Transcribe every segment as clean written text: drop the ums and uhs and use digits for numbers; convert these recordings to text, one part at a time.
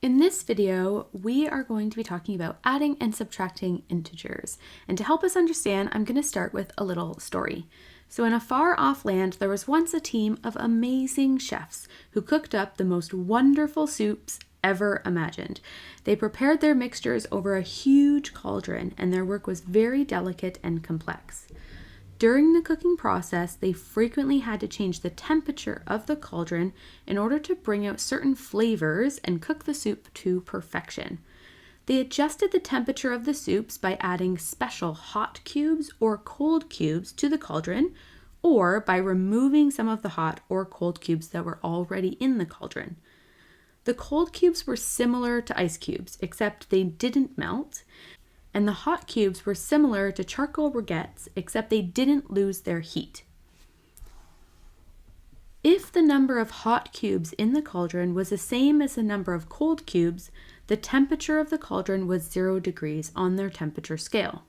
In this video, we are going to be talking about adding and subtracting integers. And to help us understand, I'm going to start with a little story. So in a far-off land, there was once a team of amazing chefs who cooked up the most wonderful soups ever imagined. They prepared their mixtures over a huge cauldron, and their work was very delicate and complex. During the cooking process, they frequently had to change the temperature of the cauldron in order to bring out certain flavors and cook the soup to perfection. They adjusted the temperature of the soups by adding special hot cubes or cold cubes to the cauldron, or by removing some of the hot or cold cubes that were already in the cauldron. The cold cubes were similar to ice cubes, except they didn't melt, and the hot cubes were similar to charcoal briquettes, except they didn't lose their heat. If the number of hot cubes in the cauldron was the same as the number of cold cubes, the temperature of the cauldron was 0 degrees on their temperature scale.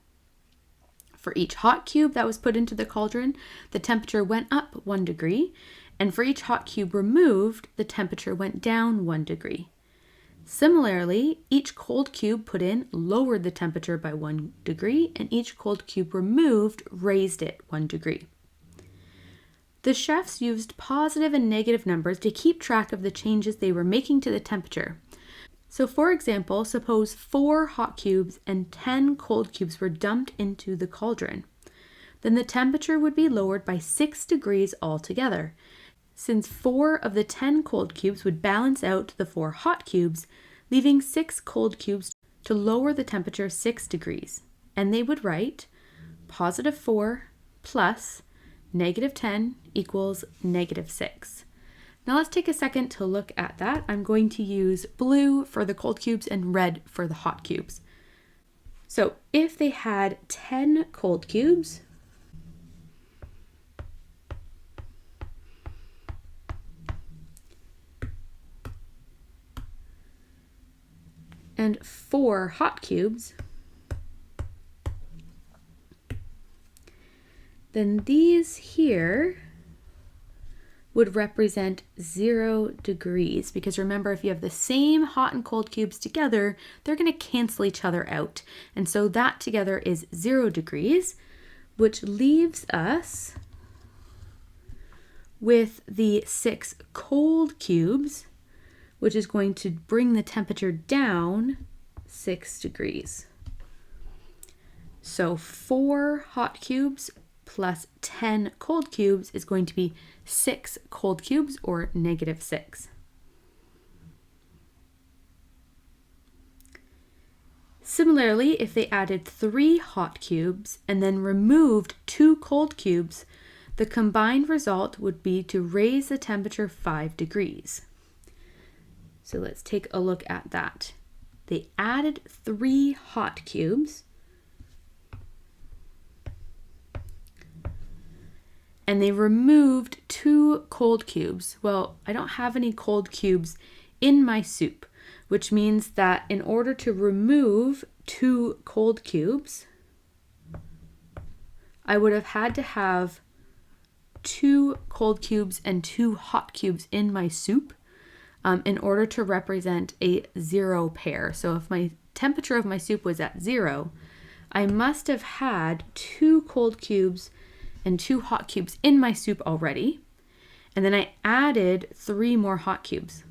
For each hot cube that was put into the cauldron, the temperature went up 1 degree, and for each hot cube removed, the temperature went down 1 degree. Similarly, each cold cube put in lowered the temperature by 1 degree, and each cold cube removed raised it 1 degree. The chefs used positive and negative numbers to keep track of the changes they were making to the temperature. So for example, suppose 4 hot cubes and 10 cold cubes were dumped into the cauldron. Then the temperature would be lowered by 6 degrees altogether, since 4 of the 10 cold cubes would balance out the 4 hot cubes, leaving 6 cold cubes to lower the temperature 6 degrees. And they would write positive 4 plus negative 10 equals negative 6. Now let's take a second to look at that. I'm going to use blue for the cold cubes and red for the hot cubes. So if they had 10 cold cubes, and 4 hot cubes, then these here would represent 0 degrees, because remember, if you have the same hot and cold cubes together, they're going to cancel each other out. And so that together is 0 degrees, which leaves us with the 6 cold cubes, which is going to bring the temperature down 6 degrees. So 4 hot cubes plus 10 cold cubes is going to be 6 cold cubes, or negative 6. Similarly, if they added 3 hot cubes and then removed 2 cold cubes, the combined result would be to raise the temperature 5 degrees. So let's take a look at that. They added 3 hot cubes and they removed 2 cold cubes. Well, I don't have any cold cubes in my soup, which means that in order to remove 2 cold cubes, I would have had to have 2 cold cubes and 2 hot cubes in my soup in order to represent a 0 pair. So if my temperature of my soup was at 0, I must have had 2 cold cubes and 2 hot cubes in my soup already, and then I added 3 more hot cubes.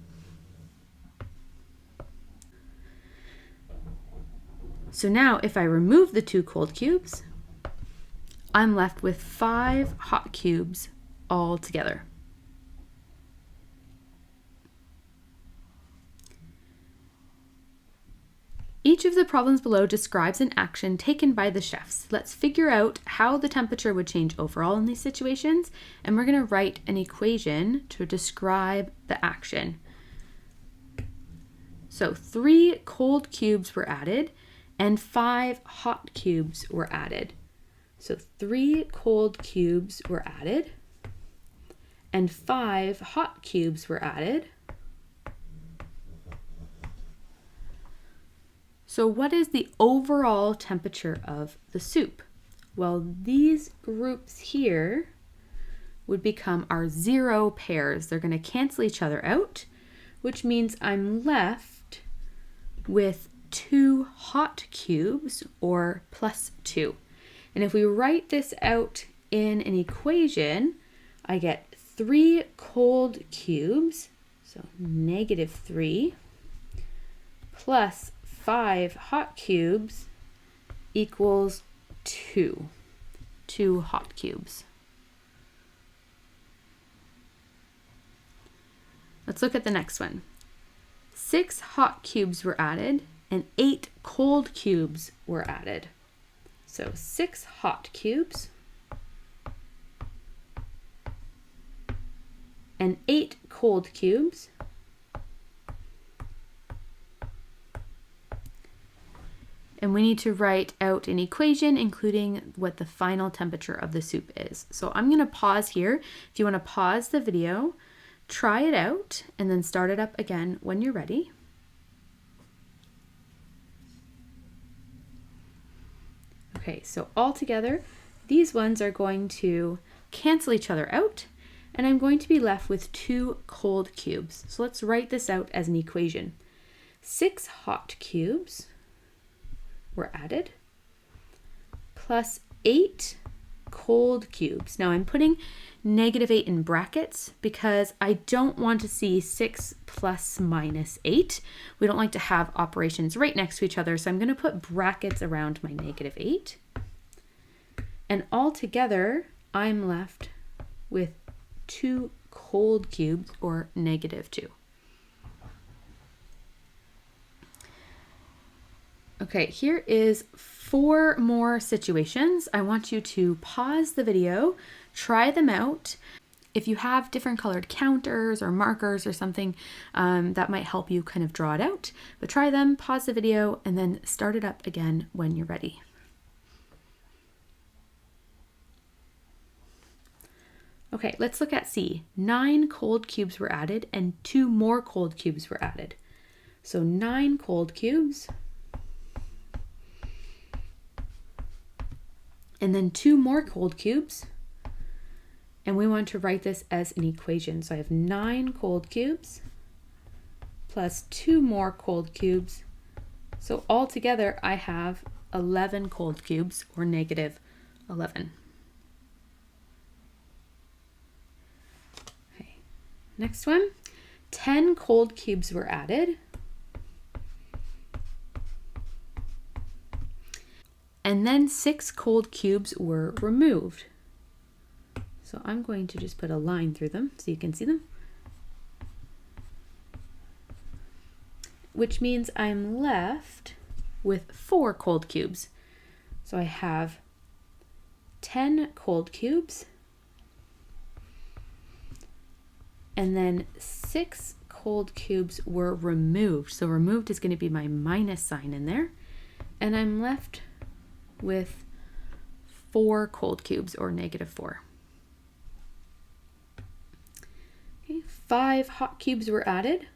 So now if I remove the 2 cold cubes, I'm left with 5 hot cubes all together. Each of the problems below describes an action taken by the chefs. Let's figure out how the temperature would change overall in these situations, and we're going to write an equation to describe the action. So 3 cold cubes were added and 5 hot cubes were added. So 3 cold cubes were added and 5 hot cubes were added. So what is the overall temperature of the soup? Well, these groups here would become our 0 pairs. They're going to cancel each other out, which means I'm left with 2 hot cubes, or plus 2. And if we write this out in an equation, I get 3 cold cubes, so -3, plus 5 hot cubes equals 2 hot cubes. Let's look at the next one. 6 hot cubes were added and 8 cold cubes were added. So 6 hot cubes and 8 cold cubes. And we need to write out an equation including what the final temperature of the soup is. So I'm going to pause here. If you want to pause the video, try it out, and then start it up again when you're ready. Okay, so all together, these ones are going to cancel each other out, and I'm going to be left with 2 cold cubes. So let's write this out as an equation. 6 hot cubes were added, plus 8 cold cubes. Now I'm putting -8 in brackets because I don't want to see 6 plus -8. We don't like to have operations right next to each other, so I'm going to put brackets around my -8. And all together, I'm left with 2 cold cubes, or -2. Okay, here is 4 more situations. I want you to pause the video, try them out. If you have different colored counters or markers or something, that might help you kind of draw it out. But try them, pause the video, and then start it up again when you're ready. Okay, let's look at C. 9 cold cubes were added and 2 more cold cubes were added. So 9 cold cubes and then 2 more cold cubes. And we want to write this as an equation. So I have 9 cold cubes plus 2 more cold cubes. So altogether I have 11 cold cubes, or -11. Okay. Next one, 10 cold cubes were added. And then 6 cold cubes were removed. So I'm going to just put a line through them so you can see them. Which means I'm left with 4 cold cubes. So I have 10 cold cubes and then 6 cold cubes were removed. So removed is going to be my minus sign in there. And I'm left with 4 cold cubes, or -4. Okay, 5 hot cubes were added.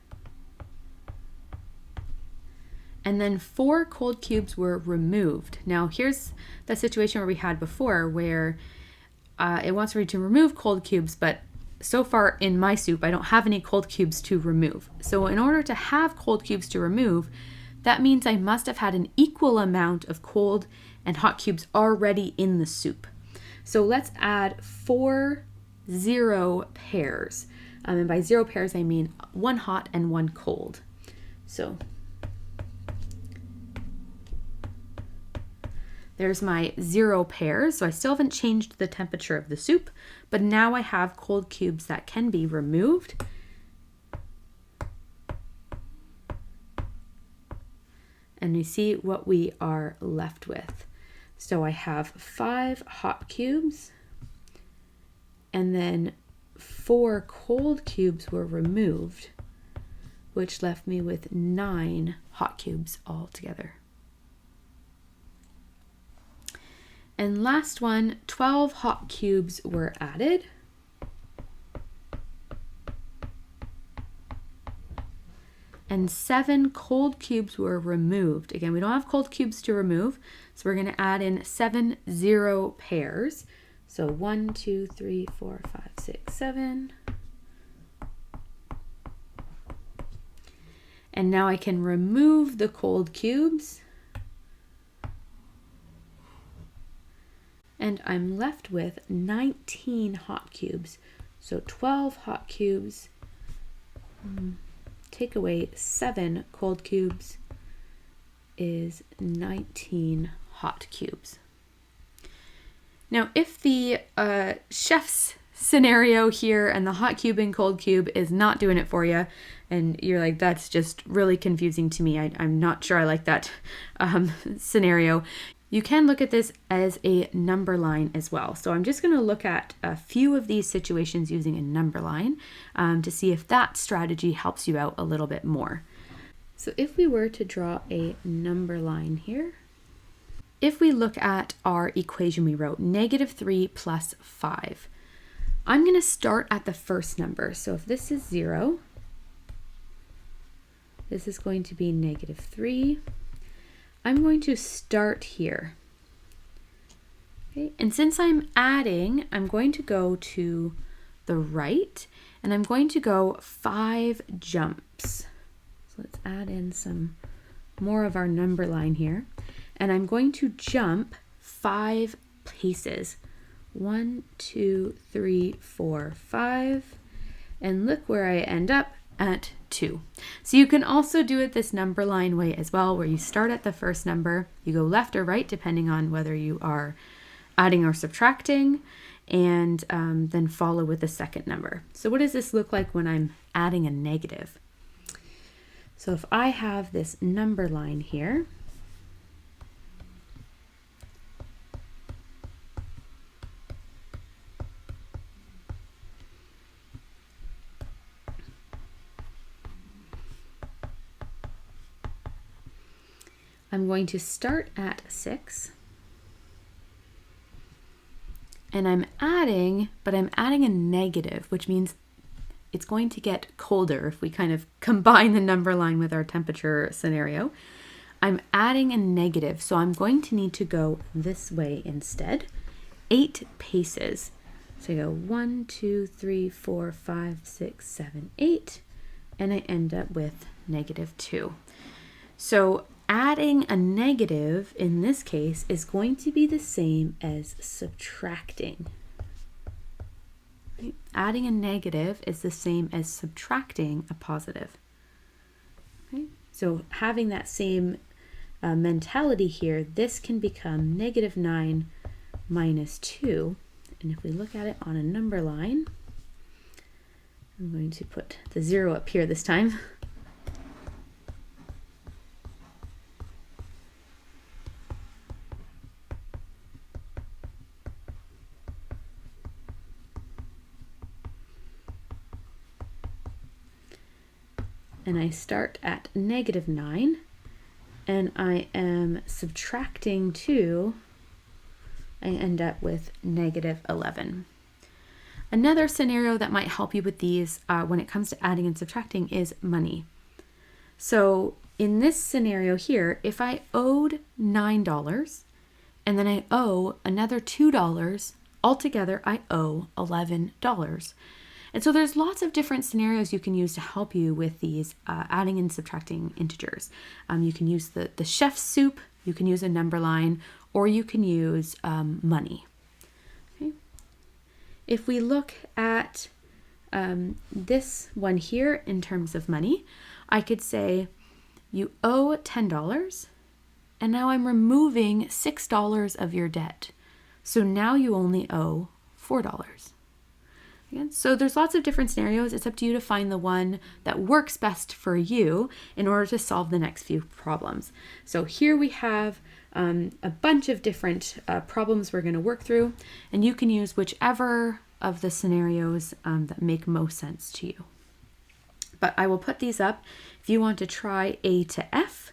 And then 4 cold cubes were removed. Now here's the situation where we had before, where it wants me to remove cold cubes, but so far in my soup, I don't have any cold cubes to remove. So in order to have cold cubes to remove, that means I must have had an equal amount of cold and hot cubes already in the soup. So let's add 4 0 pairs. And by 0 pairs, I mean 1 hot and 1 cold. So there's my 0 pairs. So I still haven't changed the temperature of the soup, but now I have cold cubes that can be removed. And you see what we are left with. So I have 5 hot cubes, and then 4 cold cubes were removed, which left me with 9 hot cubes altogether. And last one, 12 hot cubes were added. And 7 cold cubes were removed. Again, we don't have cold cubes to remove, so we're going to add in 7 0 pairs. So 1, 2, 3, 4, 5, 6, 7. And now I can remove the cold cubes. And I'm left with 19 hot cubes. So 12 hot cubes, take away 7 cold cubes is 19 hot cubes. Now, if the chef's scenario here and the hot cube and cold cube is not doing it for you, and you're like, that's just really confusing to me, I'm not sure I like that scenario, you can look at this as a number line as well. So I'm just going to look at a few of these situations using a number line to see if that strategy helps you out a little bit more. So if we were to draw a number line here, if we look at our equation we wrote, -3 plus 5, I'm going to start at the first number. So if this is 0, this is going to be -3. I'm going to start here. Okay, and since I'm adding, I'm going to go to the right, and I'm going to go 5 jumps. So let's add in some more of our number line here. And I'm going to jump 5 paces. 1, 2, 3, 4, 5. And look where I end up, at 2. So you can also do it this number line way as well, where you start at the first number, you go left or right depending on whether you are adding or subtracting, and then follow with the second number. So what does this look like when I'm adding a negative? So if I have this number line here, I'm going to start at 6, and I'm adding, but I'm adding a negative, which means it's going to get colder if we kind of combine the number line with our temperature scenario. I'm adding a negative, so I'm going to need to go this way instead, 8 paces. So I go 1, 2, 3, 4, 5, 6, 7, 8, and I end up with -2. So adding a negative in this case is going to be the same as subtracting. Right? Adding a negative is the same as subtracting a positive. Okay? So having that same mentality here, this can become -9 minus 2. And if we look at it on a number line, I'm going to put the 0 up here this time. And I start at -9, and I am subtracting 2, I end up with -11. Another scenario that might help you with these when it comes to adding and subtracting is money. So in this scenario here, if I owed $9 and then I owe another $2, altogether I owe $11. And so there's lots of different scenarios you can use to help you with these adding and subtracting integers. You can use the chef's soup, you can use a number line, or you can use money. Okay. If we look at this one here in terms of money, I could say you owe $10, and now I'm removing $6 of your debt. So now you only owe $4. Again, so there's lots of different scenarios. It's up to you to find the one that works best for you in order to solve the next few problems. So here we have a bunch of different problems we're going to work through, and you can use whichever of the scenarios that make most sense to you. But I will put these up. If you want to try A to F,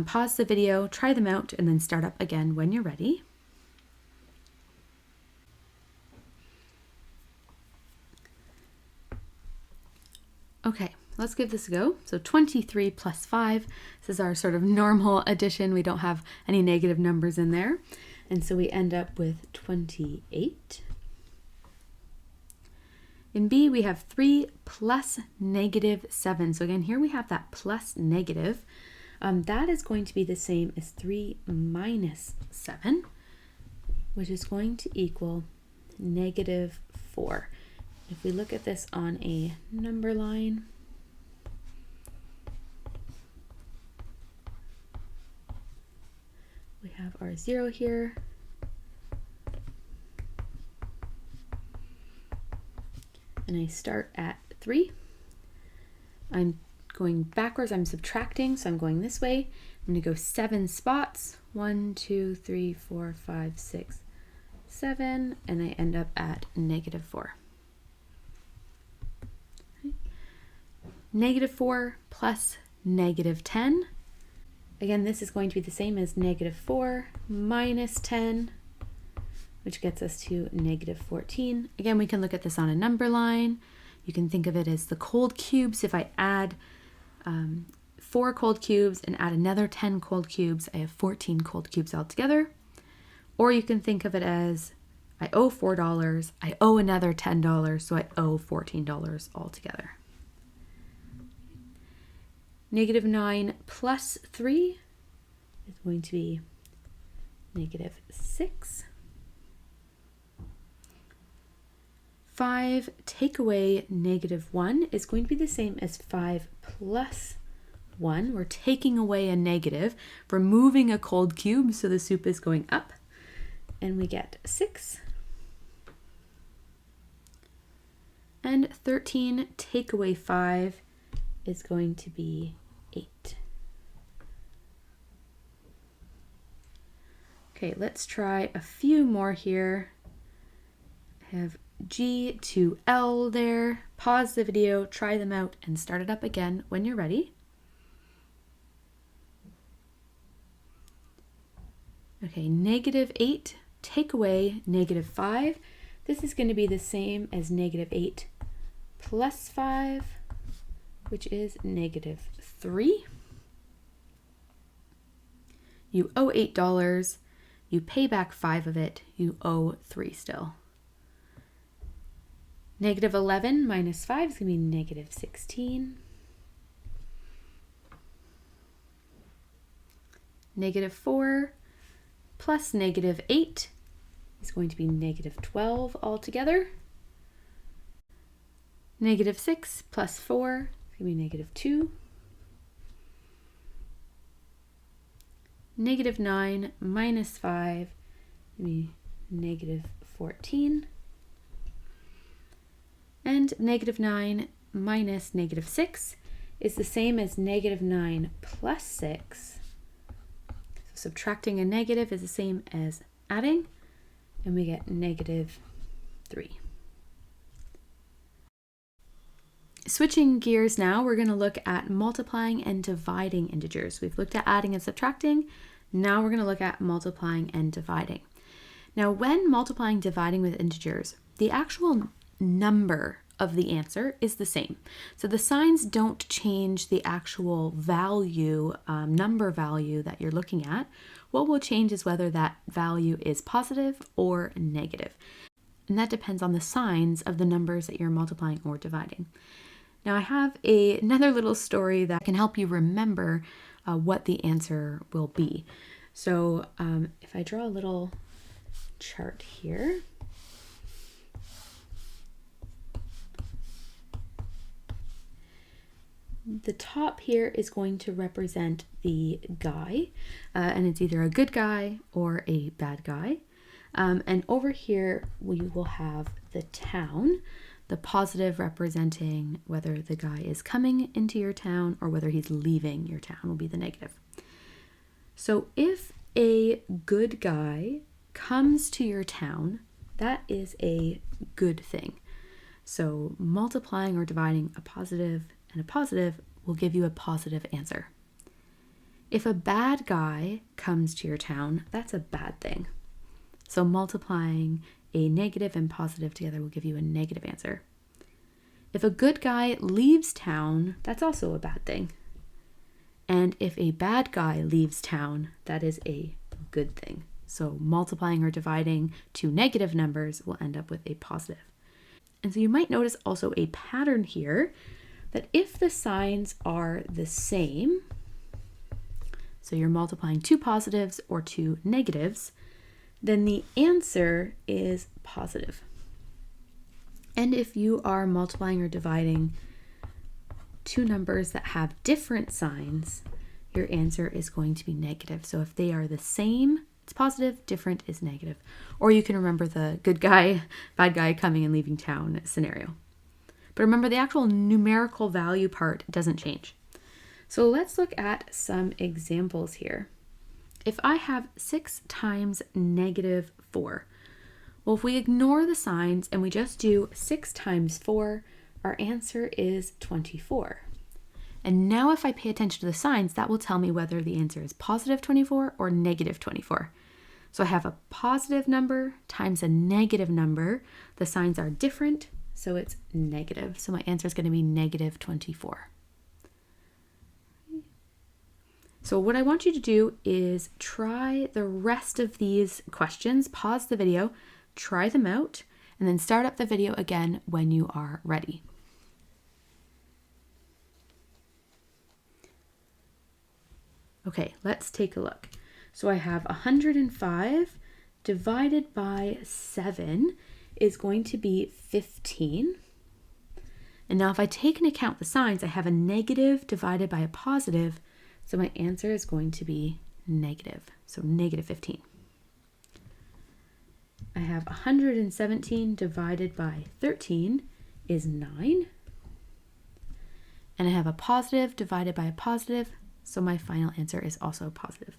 pause the video, try them out, and then start up again when you're ready. Okay, let's give this a go. So 23 plus 5, this is our sort of normal addition. We don't have any negative numbers in there. And so we end up with 28. In B, we have 3 plus negative 7. So again, here we have that plus negative. That is going to be the same as 3 minus 7, which is going to equal negative 4. If we look at this on a number line, we have our 0 here. And I start at 3. I'm going backwards, I'm subtracting, so I'm going this way. I'm going to go 7 spots. 1, 2, 3, 4, 5, 6, 7, and I end up at negative 4. Okay. Negative 4 plus negative 10. Again, this is going to be the same as negative 4 minus 10, which gets us to negative 14. Again, we can look at this on a number line. You can think of it as the cold cubes. If I add 4 cold cubes and add another 10 cold cubes, I have 14 cold cubes altogether. Or you can think of it as I owe $4, I owe another $10, so I owe $14 altogether. Negative 9 plus 3 is going to be negative 6. 5 take away negative 1 is going to be the same as 5 plus 1. We're taking away a negative, removing a cold cube, so the soup is going up, and we get 6. And 13 take away 5 is going to be 8. Okay, let's try a few more here. I have G to L there. Pause the video, try them out, and start it up again when you're ready. Okay, negative 8 take away negative 5. This is going to be the same as negative 8 plus 5, which is negative 3. You owe $8. You pay back 5 of it. You owe 3 still. Negative 11 minus 5 is going to be negative 16. Negative 4 plus negative 8 is going to be negative 12 altogether. Negative 6 plus 4 is going to be negative 2. Negative 9 minus 5 is going to be negative 14. And negative 9 minus negative 6 is the same as negative 9 plus 6. So subtracting a negative is the same as adding, and we get negative 3. Switching gears now, we're going to look at multiplying and dividing integers. We've looked at adding and subtracting. Now we're going to look at multiplying and dividing. Now, when multiplying, dividing with integers, the actual number of the answer is the same. So the signs don't change the actual value, number value that you're looking at. What will change is whether that value is positive or negative. And that depends on the signs of the numbers that you're multiplying or dividing. Now I have another little story that can help you remember what the answer will be. So if I draw a little chart here, the top here is going to represent the guy, and it's either a good guy or a bad guy. And over here, we will have the town, the positive representing whether the guy is coming into your town or whether he's leaving your town will be the negative. So if a good guy comes to your town, that is a good thing. So multiplying or dividing a positive and a positive will give you a positive answer. If a bad guy comes to your town, that's a bad thing. So multiplying a negative and positive together will give you a negative answer. If a good guy leaves town, that's also a bad thing. And if a bad guy leaves town, that is a good thing. So multiplying or dividing two negative numbers will end up with a positive. And so you might notice also a pattern here that if the signs are the same, so you're multiplying two positives or two negatives, then the answer is positive. And if you are multiplying or dividing two numbers that have different signs, your answer is going to be negative. So if they are the same, it's positive, different is negative. Or you can remember the good guy, bad guy coming and leaving town scenario. But remember, the actual numerical value part doesn't change. So let's look at some examples here. If I have 6 times negative 4, well, if we ignore the signs and we just do 6 times 4, our answer is 24. And now if I pay attention to the signs, that will tell me whether the answer is positive 24 or negative 24. So I have a positive number times a negative number. The signs are different, so it's negative. So my answer is going to be negative 24. So what I want you to do is try the rest of these questions, pause the video, try them out, and then start up the video again when you are ready. Okay, let's take a look. So I have 105 divided by 7 is going to be 15. And now if I take into account the signs, I have a negative divided by a positive, so my answer is going to be negative, so negative 15. I have 117 divided by 13 is 9. And I have a positive divided by a positive, so my final answer is also positive.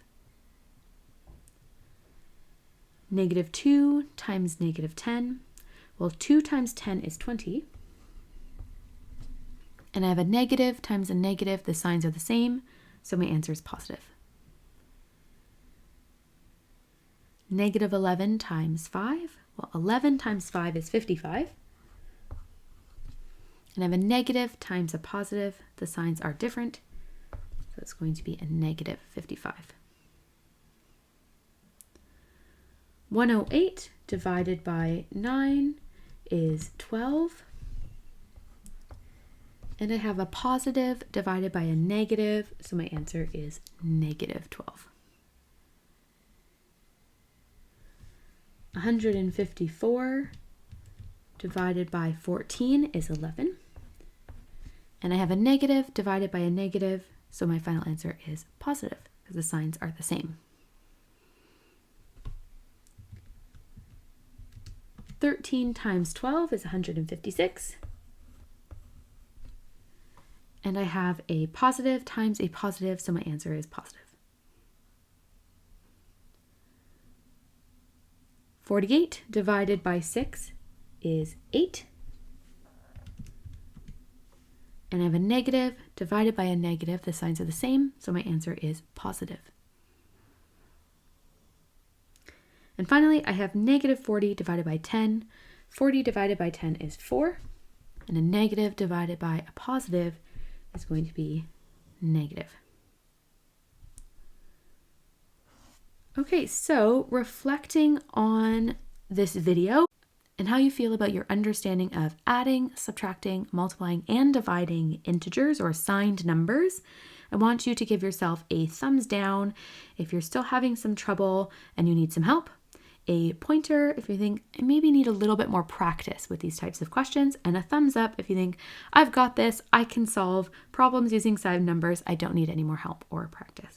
Negative 2 times negative 10. Well, 2 times 10 is 20. And I have a negative times a negative. The signs are the same, so my answer is positive. Negative 11 times 5. Well, 11 times 5 is 55. And I have a negative times a positive. The signs are different, so it's going to be a negative 55. 108 divided by 9 is 12. And I have a positive divided by a negative, so my answer is negative 12. 154 divided by 14 is 11. And I have a negative divided by a negative, so my final answer is positive because the signs are the same. 13 times 12 is 156. And I have a positive times a positive, so my answer is positive. 48 divided by 6 is 8. And I have a negative divided by a negative. The signs are the same, so my answer is positive. And finally, I have negative 40 divided by 10. 40 divided by 10 is 4. And a negative divided by a positive is going to be negative. Okay, so reflecting on this video and how you feel about your understanding of adding, subtracting, multiplying, and dividing integers or signed numbers, I want you to give yourself a thumbs down if you're still having some trouble and you need some help, a pointer if you think I maybe need a little bit more practice with these types of questions, and a thumbs up if you think I've got this, I can solve problems using signed numbers, I don't need any more help or practice.